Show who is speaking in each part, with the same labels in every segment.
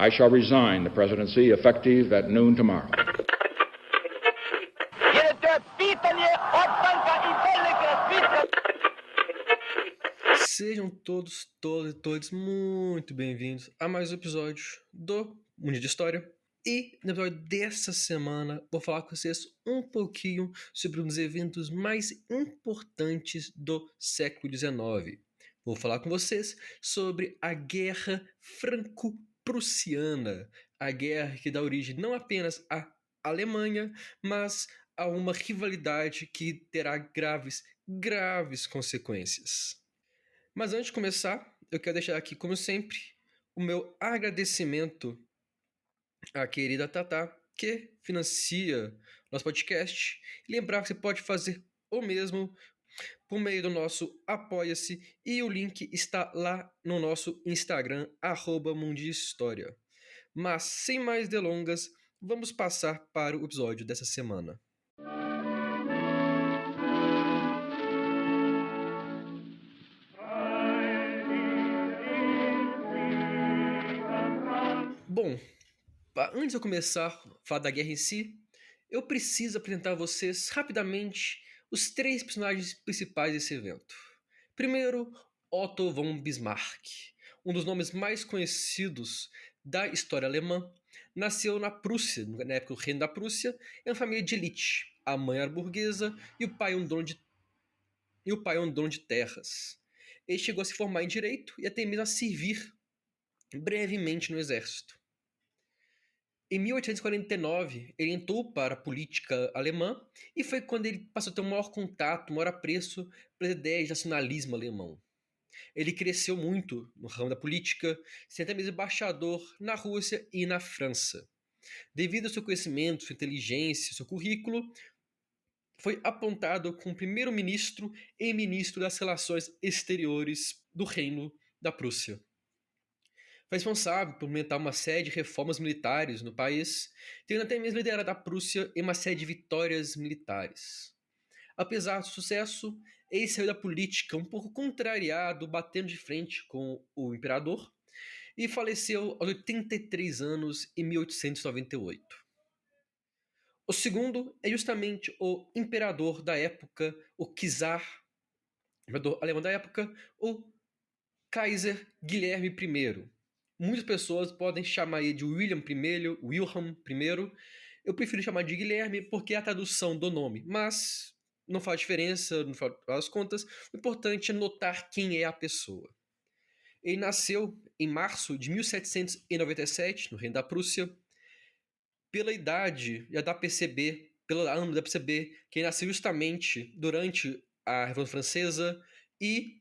Speaker 1: I shall resign the presidency effective at noon tomorrow.
Speaker 2: Sejam todos muito bem-vindos a mais um episódio do Mundo de História. E no episódio dessa semana vou falar com vocês um pouquinho sobre um dos eventos mais importantes do século XIX. Vou falar com vocês sobre a Guerra Franco-Prussiana, a guerra que dá origem não apenas à Alemanha, mas a uma rivalidade que terá graves consequências. Mas antes de começar, eu quero deixar aqui, como sempre, o meu agradecimento à querida Tatá, que financia nosso podcast. E lembrar que você pode fazer o mesmo por meio do nosso Apoia-se, e o link está lá no nosso Instagram, @mundihistoria. Mas, sem mais delongas, vamos passar para o episódio dessa semana. Bom, antes de eu começar a falar da guerra em si, eu preciso apresentar a vocês rapidamente os três personagens principais desse evento. Primeiro, Otto von Bismarck, um dos nomes mais conhecidos da história alemã, nasceu na Prússia, na época do Reino da Prússia, em uma família de elite. A mãe era burguesa e o pai um dono de terras. Ele chegou a se formar em direito e até mesmo a servir brevemente no exército. Em 1849, ele entrou para a política alemã e foi quando ele passou a ter um maior contato, maior apreço pelas ideias de nacionalismo alemão. Ele cresceu muito no ramo da política, sendo até mesmo embaixador na Rússia e na França. Devido ao seu conhecimento, sua inteligência, seu currículo, foi apontado como primeiro-ministro e ministro das Relações Exteriores do Reino da Prússia. Foi responsável por implementar uma série de reformas militares no país, tendo até mesmo liderado a Prússia em uma série de vitórias militares. Apesar do sucesso, ele saiu da política um pouco contrariado, batendo de frente com o imperador, e faleceu aos 83 anos em 1898. O segundo é justamente o imperador da época, o Czar, imperador alemão da época, o Kaiser Guilherme I. Muitas pessoas podem chamar ele de Wilhelm I. Eu prefiro chamar de Guilherme porque é a tradução do nome, mas não faz diferença, no final das contas. O importante é notar quem é a pessoa. Ele nasceu em março de 1797, no Reino da Prússia. Pela idade, já dá para perceber, pelo ano, dá para perceber que ele nasceu justamente durante a Revolução Francesa e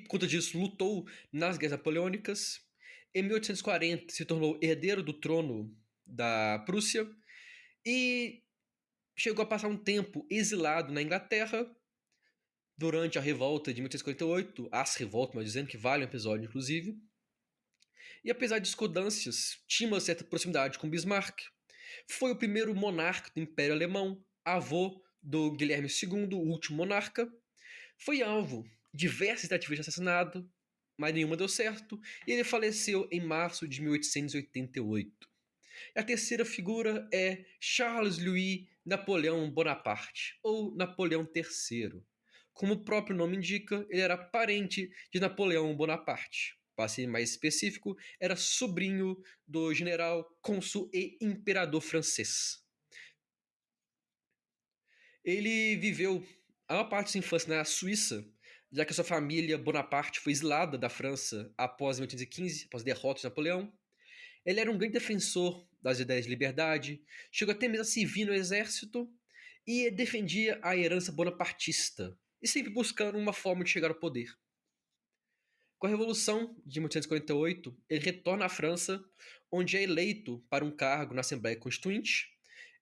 Speaker 2: por conta disso, lutou nas Guerras Napoleônicas. Em 1840, se tornou herdeiro do trono da Prússia e chegou a passar um tempo exilado na Inglaterra durante a revolta de 1848, as revoltas, mas dizendo que vale um episódio, inclusive. E apesar de discordâncias, tinha uma certa proximidade com Bismarck. Foi o primeiro monarca do Império Alemão, avô do Guilherme II, o último monarca. Foi alvo de diversas tentativas de assassinato, mas nenhuma deu certo, e ele faleceu em março de 1888. E a terceira figura é Charles Louis Napoleão Bonaparte, ou Napoleão III. Como o próprio nome indica, ele era parente de Napoleão Bonaparte. Para ser mais específico, era sobrinho do general, cônsul e imperador francês. Ele viveu a maior parte de sua infância na Suíça, já que a sua família Bonaparte foi exilada da França após 1815, após a derrota de Napoleão. Ele era um grande defensor das ideias de liberdade, chegou até mesmo a servir no exército e defendia a herança bonapartista, e sempre buscando uma forma de chegar ao poder. Com a Revolução de 1848, ele retorna à França, onde é eleito para um cargo na Assembleia Constituinte,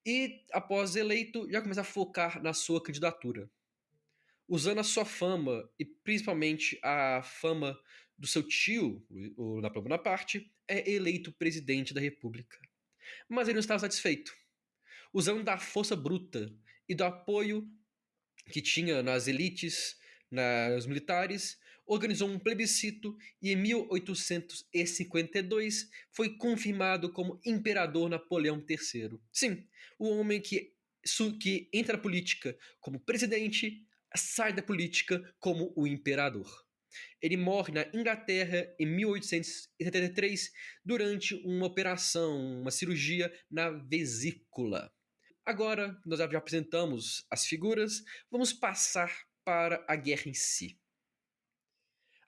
Speaker 2: e, após eleito, já começa a focar na sua candidatura. Usando a sua fama e principalmente a fama do seu tio, o Napoleão Bonaparte, é eleito presidente da República. Mas ele não estava satisfeito. Usando da força bruta e do apoio que tinha nas elites, nos militares, organizou um plebiscito e em 1852 foi confirmado como Imperador Napoleão III. Sim, o homem que entra na política como presidente, sai da política como o imperador. Ele morre na Inglaterra em 1873 durante uma operação, uma cirurgia na vesícula. Agora, nós já apresentamos as figuras, vamos passar para a guerra em si.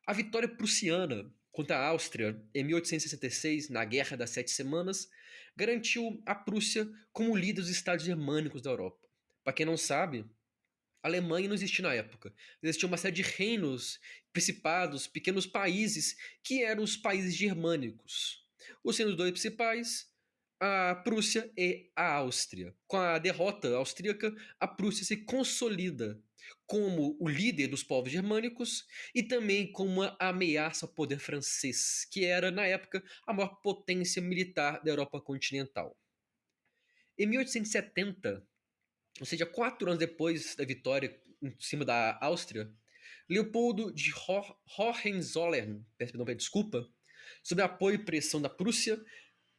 Speaker 2: A vitória prussiana contra a Áustria em 1866, na Guerra das Sete Semanas, garantiu a Prússia como líder dos estados germânicos da Europa. Para quem não sabe, a Alemanha não existia na época. Existia uma série de reinos, principados, pequenos países que eram os países germânicos. Os sendo os dois principais, a Prússia e a Áustria. Com a derrota austríaca, a Prússia se consolida como o líder dos povos germânicos e também como uma ameaça ao poder francês, que era, na época, a maior potência militar da Europa continental. Em 1870, ou seja, 4 anos depois da vitória em cima da Áustria, Leopoldo de Hohenzollern, peço perdão, desculpa, sob apoio e pressão da Prússia,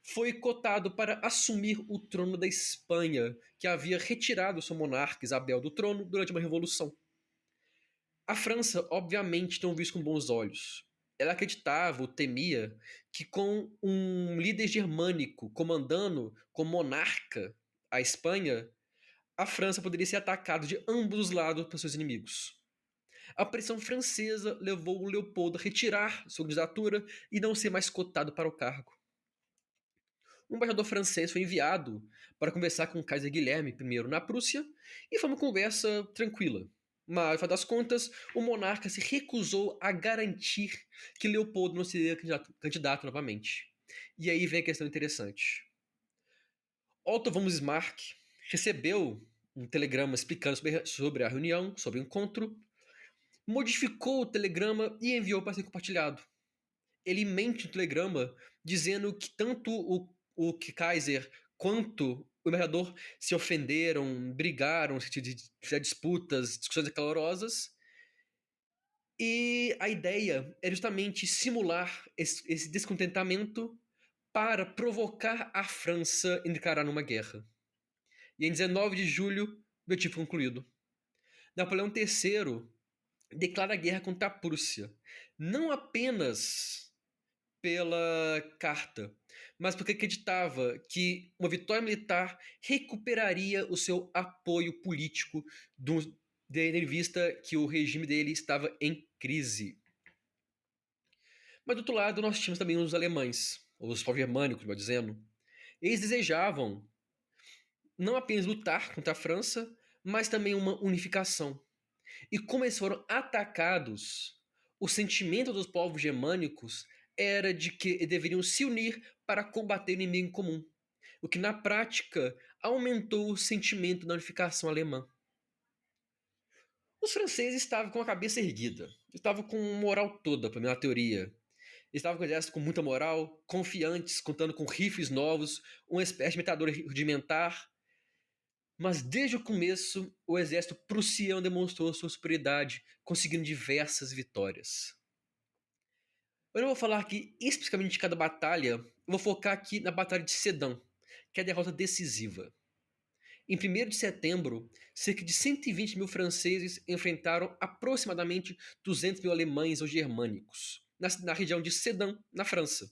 Speaker 2: foi cotado para assumir o trono da Espanha, que havia retirado sua monarca Isabel do trono durante uma revolução. A França, obviamente, não viu isso com bons olhos. Ela acreditava ou temia que com um líder germânico comandando como monarca a Espanha, a França poderia ser atacada de ambos os lados por seus inimigos. A pressão francesa levou o Leopoldo a retirar sua candidatura e não ser mais cotado para o cargo. Um embaixador francês foi enviado para conversar com o Kaiser Guilherme I na Prússia e foi uma conversa tranquila. Mas, no final das contas, o monarca se recusou a garantir que Leopoldo não seria candidato novamente. E aí vem a questão interessante. Otto von Bismarck recebeu um telegrama explicando sobre a reunião, sobre o encontro, modificou o telegrama e enviou para ser compartilhado. Ele mente no telegrama dizendo que tanto o Kaiser quanto o imperador se ofenderam, brigaram, tiveram disputas, discussões acalorosas. E a ideia é justamente simular esse descontentamento para provocar a França a encarar numa guerra. E em 19 de julho, o objetivo concluído. Napoleão III declara guerra contra a Prússia, não apenas pela carta, mas porque acreditava que uma vitória militar recuperaria o seu apoio político, tendo em vista que o regime dele estava em crise. Mas do outro lado, nós tínhamos também os alemães, ou os povos germânicos, melhor dizendo. Eles desejavam não apenas lutar contra a França, mas também uma unificação. E como eles foram atacados, o sentimento dos povos germânicos era de que deveriam se unir para combater o inimigo comum, o que na prática aumentou o sentimento da unificação alemã. Os franceses estavam com a cabeça erguida, estavam com moral toda, para minha teoria. Eles estavam com o exército com muita moral, confiantes, contando com rifles novos, uma espécie de metralhadora rudimentar. Mas desde o começo, o exército prussiano demonstrou sua superioridade, conseguindo diversas vitórias. Eu não vou falar aqui especificamente de cada batalha, eu vou focar aqui na Batalha de Sedan, que é a derrota decisiva. Em 1º de setembro, cerca de 120 mil franceses enfrentaram aproximadamente 200 mil alemães ou germânicos, na região de Sedan, na França.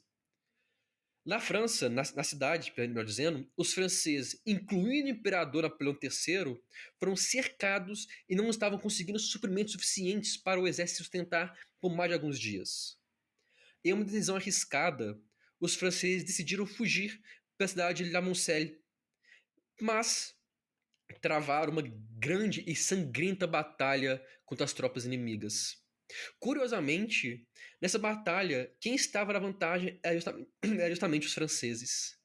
Speaker 2: Na França, na cidade, melhor dizendo, os franceses, incluindo o imperador Napoleão III, foram cercados e não estavam conseguindo suprimentos suficientes para o exército sustentar por mais de alguns dias. Em uma decisão arriscada, os franceses decidiram fugir para a cidade de La Moncelle, mas travaram uma grande e sangrenta batalha contra as tropas inimigas. Curiosamente, nessa batalha, quem estava na vantagem era justamente os franceses.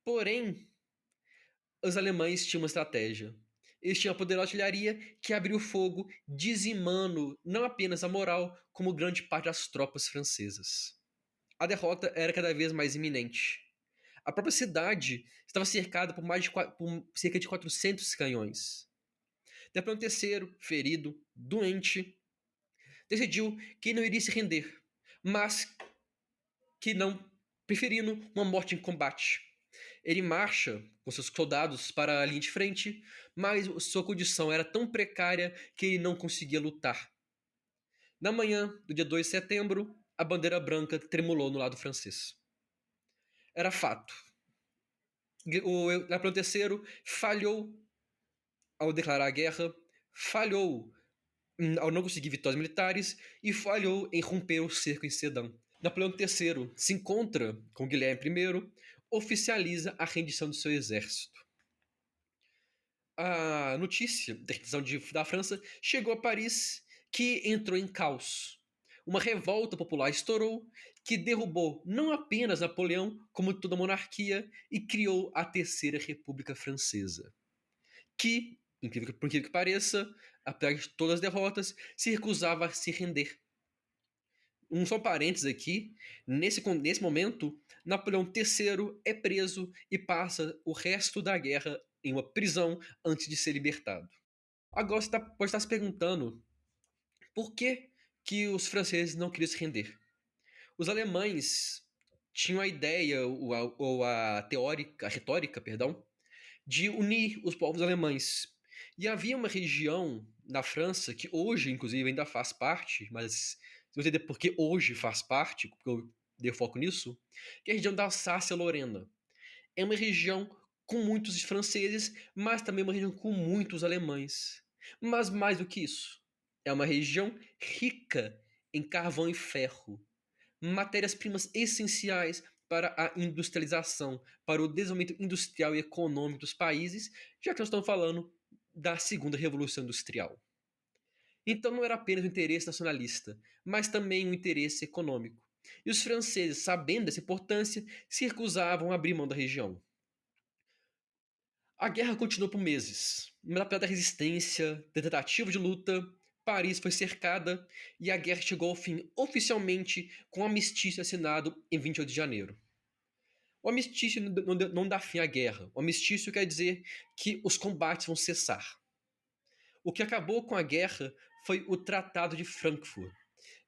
Speaker 2: Porém, os alemães tinham uma estratégia. Eles tinham a poderosa artilharia que abriu fogo, dizimando não apenas a moral, como grande parte das tropas francesas. A derrota era cada vez mais iminente. A própria cidade estava cercada por cerca de 400 canhões. Napoleão III, ferido, doente, decidiu que não iria se render, mas que não preferindo uma morte em combate. Ele marcha com seus soldados para a linha de frente, mas sua condição era tão precária que ele não conseguia lutar. Na manhã do dia 2 de setembro, a bandeira branca tremulou no lado francês. Era fato. O Napoleão III falhou ao declarar a guerra, falhou ao não conseguir vitórias militares e falhou em romper o cerco em Sedan. Napoleão III se encontra com Guilherme I, oficializa a rendição de seu exército. A notícia da rendição da França chegou a Paris, que entrou em caos. Uma revolta popular estourou, que derrubou não apenas Napoleão, como toda a monarquia, e criou a Terceira República Francesa, que, por incrível que pareça, apesar de todas as derrotas, se recusava a se render. Só parênteses aqui, nesse momento, Napoleão III é preso e passa o resto da guerra em uma prisão antes de ser libertado. Agora você pode estar se perguntando por que os franceses não queriam se render. Os alemães tinham a ideia, ou a retórica, perdão, de unir os povos alemães. E havia uma região na França que hoje, inclusive, ainda faz parte, mas se você entender por que hoje faz parte, porque eu dei foco nisso, que é a região da Alsácia-Lorena. É uma região com muitos franceses, mas também uma região com muitos alemães. Mas mais do que isso, é uma região rica em carvão e ferro, matérias-primas essenciais para a industrialização, para o desenvolvimento industrial e econômico dos países, já que nós estamos falando da segunda revolução industrial. Então não era apenas um interesse nacionalista, mas também um interesse econômico. E os franceses, sabendo dessa importância, se recusavam a abrir mão da região. A guerra continuou por meses. Mas apesar da resistência, da tentativa de luta, Paris foi cercada e a guerra chegou ao fim oficialmente com o armistício assinado em 28 de janeiro. O armistício não dá fim à guerra. O armistício quer dizer que os combates vão cessar. O que acabou com a guerra foi o Tratado de Frankfurt,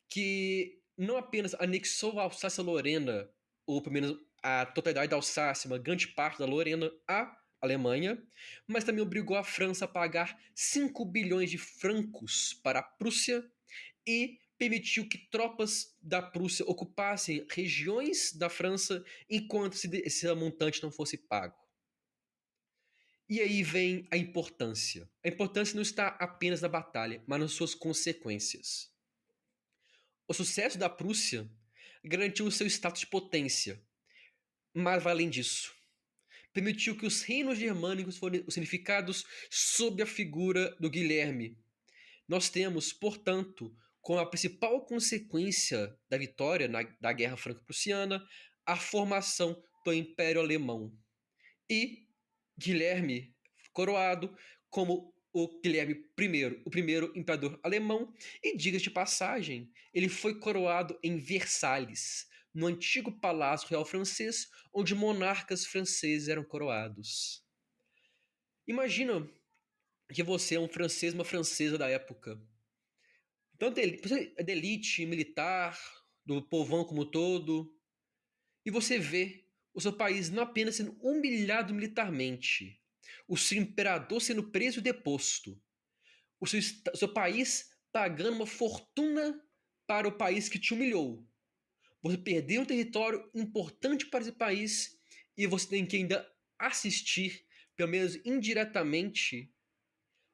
Speaker 2: que não apenas anexou a Alsácia-Lorena, ou pelo menos a totalidade da Alsácia, uma grande parte da Lorena, à Alemanha, mas também obrigou a França a pagar 5 bilhões de francos para a Prússia e permitiu que tropas da Prússia ocupassem regiões da França enquanto esse montante não fosse pago. E aí vem a importância. A importância não está apenas na batalha, mas nas suas consequências. O sucesso da Prússia garantiu o seu status de potência, mas vai além disso. Permitiu que os reinos germânicos fossem unificados sob a figura do Guilherme. Nós temos, portanto, como a principal consequência da vitória da Guerra Franco-Prussiana, a formação do Império Alemão. E Guilherme coroado como o Guilherme I, o primeiro imperador alemão, e diga-se de passagem, ele foi coroado em Versalhes, no antigo Palácio Real francês, onde monarcas franceses eram coroados. Imagina que você é um francês, uma francesa da época. Tanto é da elite militar, do povão como um todo, e você vê o seu país não apenas sendo humilhado militarmente, o seu imperador sendo preso e deposto, o seu país pagando uma fortuna para o país que te humilhou. Você perdeu um território importante para esse país e você tem que ainda assistir, pelo menos indiretamente,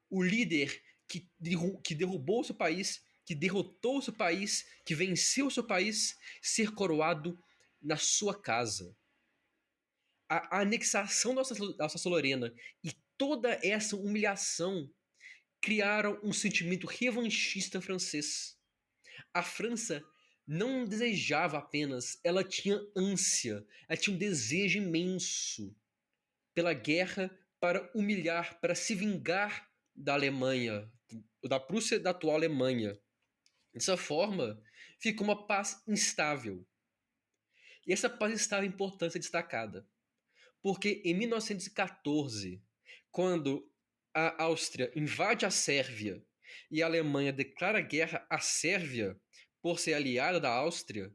Speaker 2: o líder que derrubou o seu país, que derrotou o seu país, que venceu o seu país, ser coroado na sua casa. A anexação da Alsácia-Lorena e toda essa humilhação criaram um sentimento revanchista francês. A França não desejava apenas, ela tinha ânsia, ela tinha um desejo imenso pela guerra para humilhar, para se vingar da Alemanha, da Prússia e da atual Alemanha. Dessa forma, ficou uma paz instável. E essa paz instável é importante ser destacada. Porque em 1914, quando a Áustria invade a Sérvia e a Alemanha declara guerra à Sérvia por ser aliada da Áustria,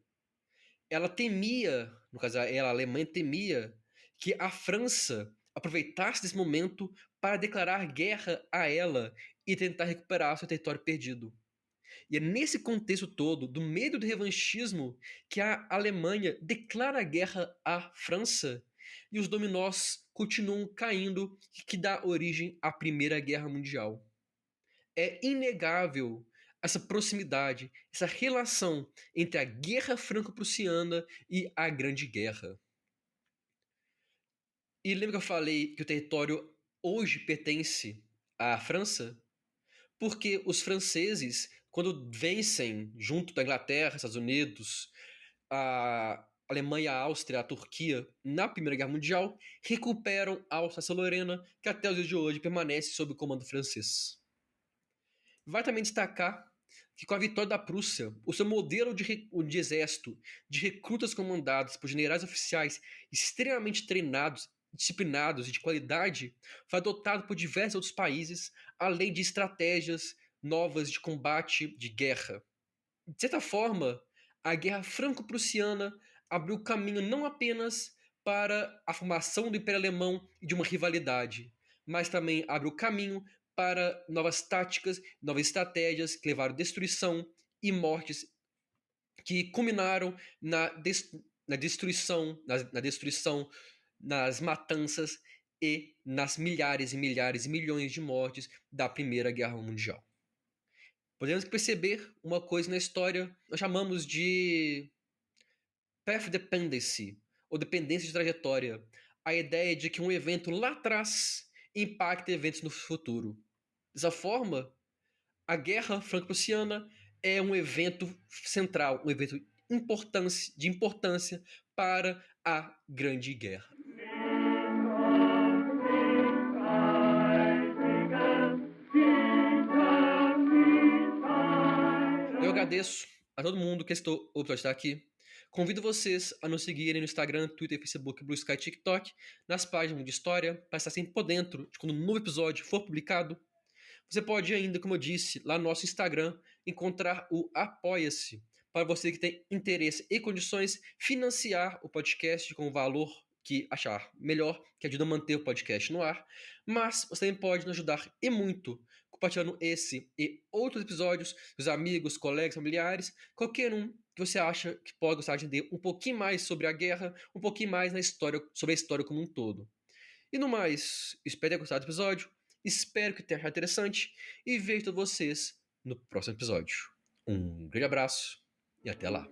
Speaker 2: ela temia, no caso ela, a Alemanha temia que a França aproveitasse desse momento para declarar guerra a ela e tentar recuperar seu território perdido. E é nesse contexto todo, do medo do revanchismo, que a Alemanha declara guerra à França e os dominós continuam caindo, que dá origem à Primeira Guerra Mundial. É inegável essa proximidade, essa relação entre a Guerra Franco-Prussiana e a Grande Guerra. E lembra que eu falei que o território hoje pertence à França? Porque os franceses, quando vencem junto da Inglaterra, Estados Unidos, a Alemanha, a Áustria, a Turquia na Primeira Guerra Mundial, recuperam a Alsácia-Lorena, que até os dias de hoje permanece sob o comando francês. Vai também destacar que com a vitória da Prússia, o seu modelo de exército, de recrutas comandados por generais oficiais extremamente treinados, disciplinados e de qualidade, foi adotado por diversos outros países, além de estratégias novas de combate de guerra. De certa forma, a Guerra Franco-Prussiana abriu caminho não apenas para a formação do Império Alemão e de uma rivalidade, mas também abriu caminho para novas táticas, novas estratégias que levaram destruição e mortes que culminaram na destruição, nas matanças e nas milhares e milhares e milhões de mortes da Primeira Guerra Mundial. Podemos perceber uma coisa na história, nós chamamos de path dependency, ou dependência de trajetória. A ideia de que um evento lá atrás impacta eventos no futuro. Dessa forma, a Guerra Franco-Prussiana é um evento central, um evento de importância para a Grande Guerra. Eu agradeço a todo mundo que estou o episódio está aqui. Convido vocês a nos seguirem no Instagram, Twitter, Facebook, Blue Sky, TikTok, nas páginas de história, para estar sempre por dentro de quando um novo episódio for publicado. Você pode ainda, como eu disse, lá no nosso Instagram, encontrar o Apoia-se, para você que tem interesse e condições, financiar o podcast com o valor que achar melhor, que ajuda a manter o podcast no ar. Mas você também pode nos ajudar e muito, compartilhando esse e outros episódios com os amigos, colegas, familiares, qualquer um que você acha que pode gostar de entender um pouquinho mais sobre a guerra, um pouquinho mais na história, sobre a história como um todo. E no mais, espero ter gostado do episódio, espero que tenha achado interessante e vejo todos vocês no próximo episódio. Um grande abraço e até lá.